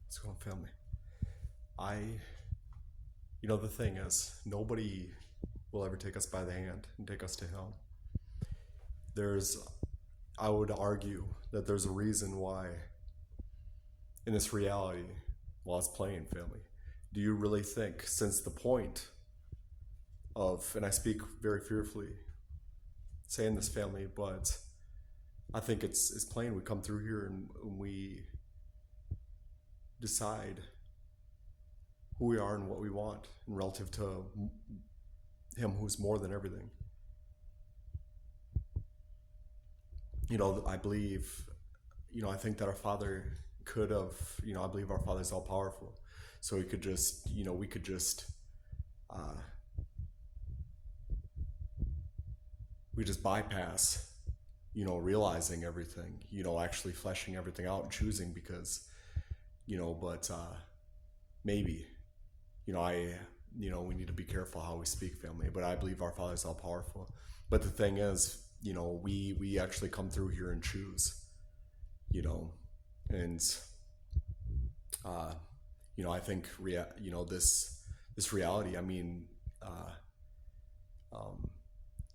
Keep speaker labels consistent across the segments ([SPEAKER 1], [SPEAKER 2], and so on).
[SPEAKER 1] What's going on, family? The thing is, nobody will ever take us by the hand and take us to Him. I would argue that there's a reason why in this reality, while it's playing, family, do you really think since the point of, and I speak very fearfully saying this, family, but I think it's plain. We come through here and we decide who we are and what we want in relative to Him who's more than everything. I believe, I think that our Father could have, I believe our Father's all powerful. So we could just, we just bypass, realizing everything, actually fleshing everything out and choosing because, but maybe, we need to be careful how we speak, family, but I believe our Father's all powerful. But the thing is, we actually come through here and choose, and, I think, this reality,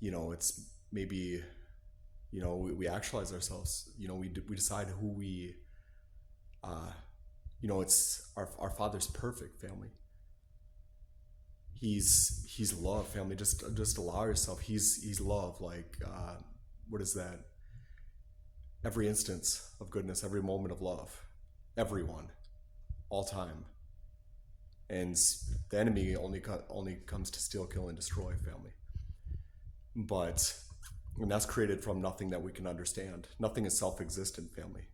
[SPEAKER 1] it's maybe, we actualize ourselves, we decide who we, it's our Father's perfect, family. He's love, family. Just allow yourself. He's love. Like, what is that? Every instance of goodness, every moment of love, everyone, all time. And the enemy only comes to steal, kill, and destroy, family. And that's created from nothing that we can understand. Nothing is self-existent, family.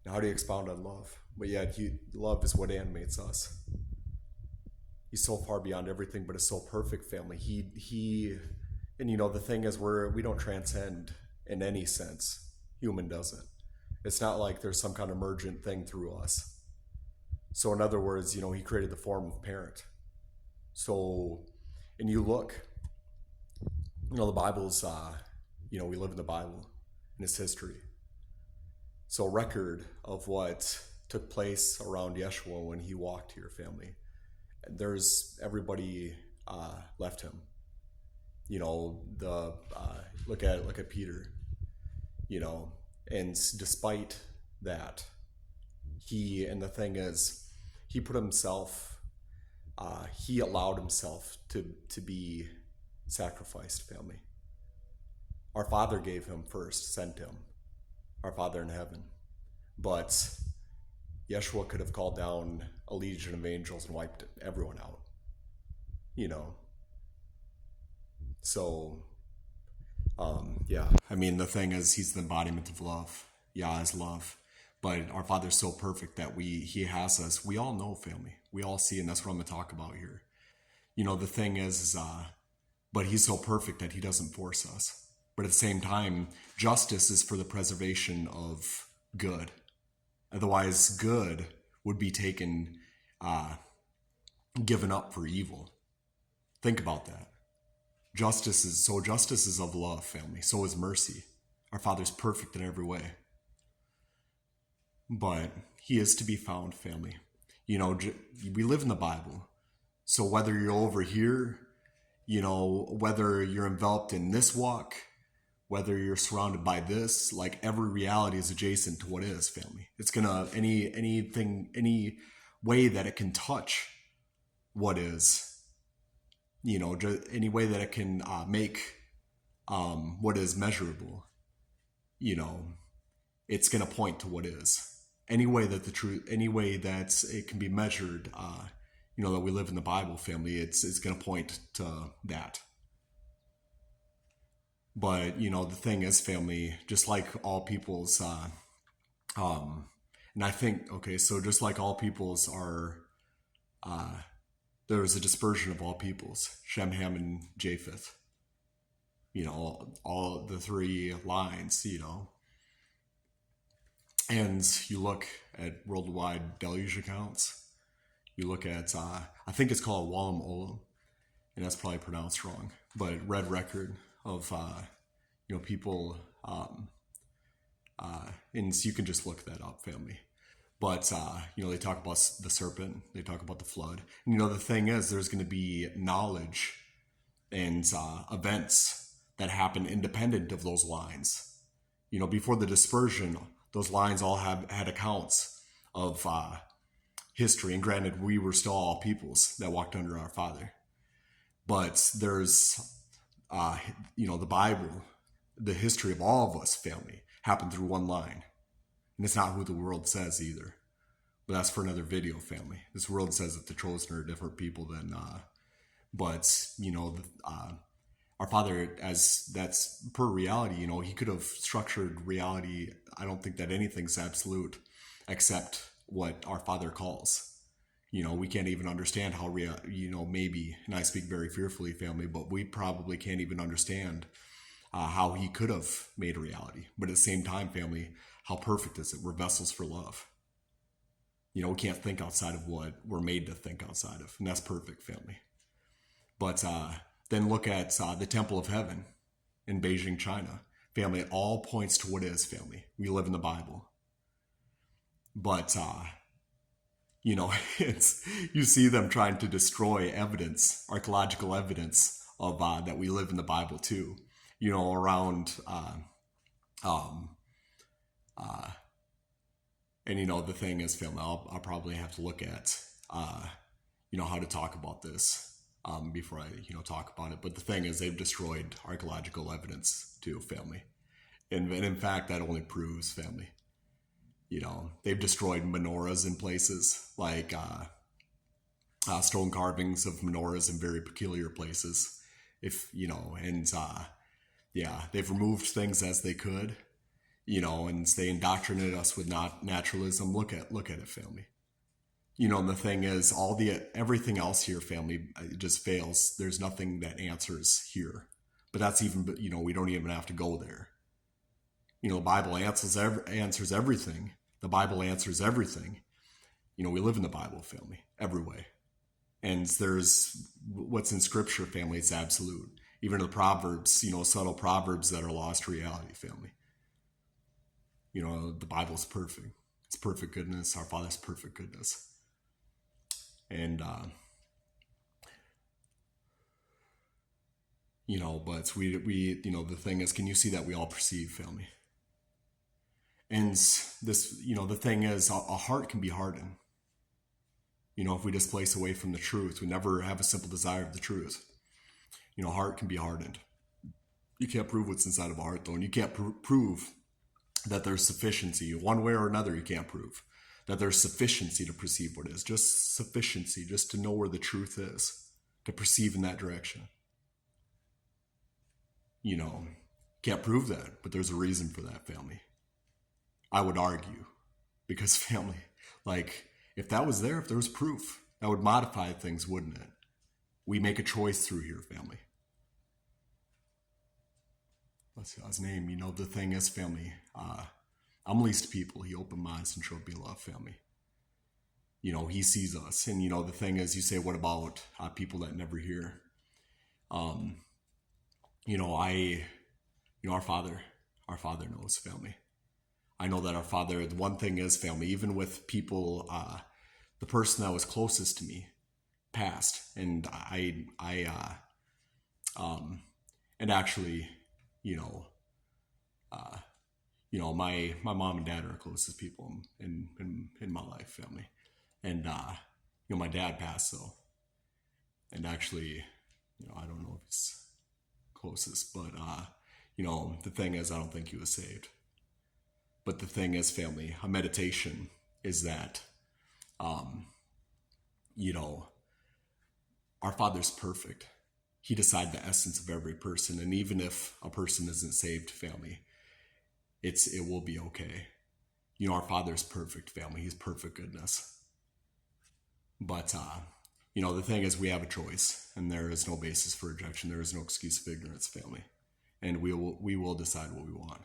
[SPEAKER 1] Now, how do you expound on love? But yet, love is what animates us. He's so far beyond everything, but is so perfect, family. The thing is, we don't transcend in any sense. Human doesn't. It's not like there's some kind of emergent thing through us. So in other words, he created the form of parent. So, and you look, the Bible's, we live in the Bible, in its history. So record of what took place around Yeshua when he walked here, family. Everybody left him. Look at Peter. And despite that, the thing is, he put himself, he allowed himself to be sacrificed, family. Our Father gave him first, sent him, our Father in heaven. But Yeshua could have called down a legion of angels and wiped everyone out. So, yeah. The thing is, he's the embodiment of love. Yah is love. But our Father's so perfect that he has us. We all know, family. We all see, and that's what I'm going to talk about here. The thing is, but he's so perfect that he doesn't force us. But at the same time, justice is for the preservation of good. Otherwise, good would be taken, given up for evil. Think about that. Justice is of love, family. So is mercy. Our Father's perfect in every way. But he is to be found, family. We live in the Bible. So whether you're over here, whether you're enveloped in this walk, whether you're surrounded by this, like every reality is adjacent to what is, family. It's gonna, any way that it can touch what is, any way that it can make what is measurable, it's gonna point to what is. Any way that it can be measured, that we live in the Bible, family, it's gonna point to that. But, the thing is, family, just like all peoples, and I think, okay, so just like all peoples are, there's a dispersion of all peoples, Shem, Ham, and Japheth. All the three lines, And you look at worldwide deluge accounts, you look at, I think it's called Walam Olam, and that's probably pronounced wrong, but red record of, people, and so you can just look that up, family. But, they talk about the serpent, they talk about the flood. And, the thing is, there's going to be knowledge and events that happen independent of those lines. Before the dispersion, those lines all had accounts of history. And granted, we were still all peoples that walked under our Father. But there's, the Bible, the history of all of us, family, happened through one line. And it's not who the world says either. But that's for another video, family. This world says that the chosen are different people than, our Father, as that's per reality, he could have structured reality. I don't think that anything's absolute except what our Father calls. We can't even understand how maybe, and I speak very fearfully, family, but we probably can't even understand how he could have made reality. But at the same time, family, how perfect is it? We're vessels for love. We can't think outside of what we're made to think outside of, and that's perfect, family. But then look at the Temple of Heaven in Beijing, China. Family, it all points to what is, family. We live in the Bible. But, it's, you see them trying to destroy evidence, archaeological evidence of that we live in the Bible too. Around, and the thing is, family, I'll probably have to look at, how to talk about this before I, talk about it. But the thing is, they've destroyed archaeological evidence too, family. And in fact, that only proves, family, they've destroyed menorahs in places like stone carvings of menorahs in very peculiar places. They've removed things as they could, and they indoctrinated us with naturalism. Look at it, family. And the thing is, everything else here, family, it just fails. There's nothing that answers here. But that's even, we don't even have to go there. The Bible answers everything. The Bible answers everything. We live in the Bible, family, every way. And there's what's in Scripture, family, it's absolute. Even the Proverbs, subtle Proverbs that are lost to reality, family. The Bible's perfect. It's perfect goodness. Our Father's perfect goodness. And, but we, the thing is, can you see that we all perceive, family? And this, the thing is, a heart can be hardened. If we displace away from the truth, we never have a simple desire of the truth. A heart can be hardened. You can't prove what's inside of a heart, though, and you can't prove that there's sufficiency. One way or another, you can't prove that there's sufficiency to perceive what is. Just sufficiency, just to know where the truth is, to perceive in that direction. Can't prove that, but there's a reason for that, family. I would argue, because family, if that was there, if there was proof, that would modify things, wouldn't it? We make a choice through here, family. Let's see his name. The thing is, family, I'm least people. He opened my eyes and showed me love, family. He sees us. And, the thing is, you say, what about people that never hear? Our Father knows, family. I know that our Father, the one thing is, family, even with people, the person that was closest to me passed. And and actually, my mom and dad are the closest people in my life, family. And, my dad passed, though. And actually, I don't know if he's closest, but, the thing is, I don't think he was saved. But the thing is, family, a meditation is that, our Father's perfect. He decided the essence of every person. And even if a person isn't saved, family, it will be okay. Our Father's perfect, family. He's perfect goodness. But, the thing is, we have a choice, and there is no basis for rejection. There is no excuse of ignorance, family. And we will decide what we want.